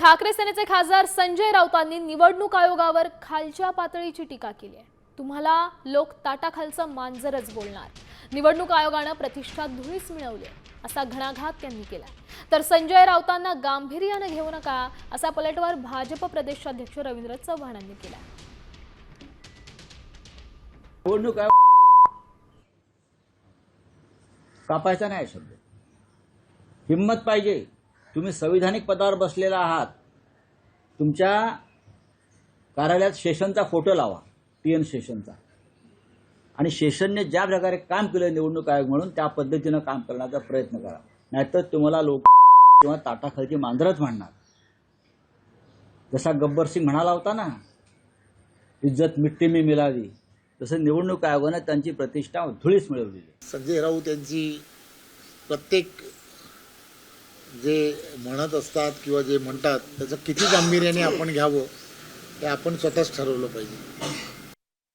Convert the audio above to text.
ठाकरे सेनेचे खासदार संजय राऊतांनी निवडणूक आयोगावर खालच्या पातळीची टीका केली आहे। तुम्हाला लोक ताटाखालचं मांजरच बोलणार, निवडणूक आयोगाने प्रतिष्ठा धुळीस मिळवली असा घणाघात त्यांनी केला। तर संजय राऊतांना गांभीर्याने घेऊ नका असा पलटवार भाजप प्रदेशाध्यक्ष रवींद्र चव्हाणांनी केला। निवडणूक आयोग कापायचा नाही शब्द, हिम्मत पाहिजे। तुम्ही संविधानिक पदावर बसलेला आहात, तुमच्या कार्यालयात शेषनचा फोटो लावा, टीएन शेषनचा, आणि शेषनने ज्या प्रकारे काम केलं निवडणूक आयोग म्हणून त्या पद्धतीनं काम करण्याचा प्रयत्न करा, नाहीतर तुम्हाला लोक किंवा ताटाखालची मांजरच म्हणणार। जसा गब्बर सिंग म्हणाला होता ना, इज्जत मिट्टी में मिलावी, तसं निवडणूक आयोगाने त्यांची प्रतिष्ठा धुळीस मिळवली। संजय राऊत यांची प्रत्येक जे म्हणत असतात किंवा जे म्हणतात त्याचं किती गांभीर्याने आपण घ्यावं हे आपण स्वतःच ठरवलं पाहिजे।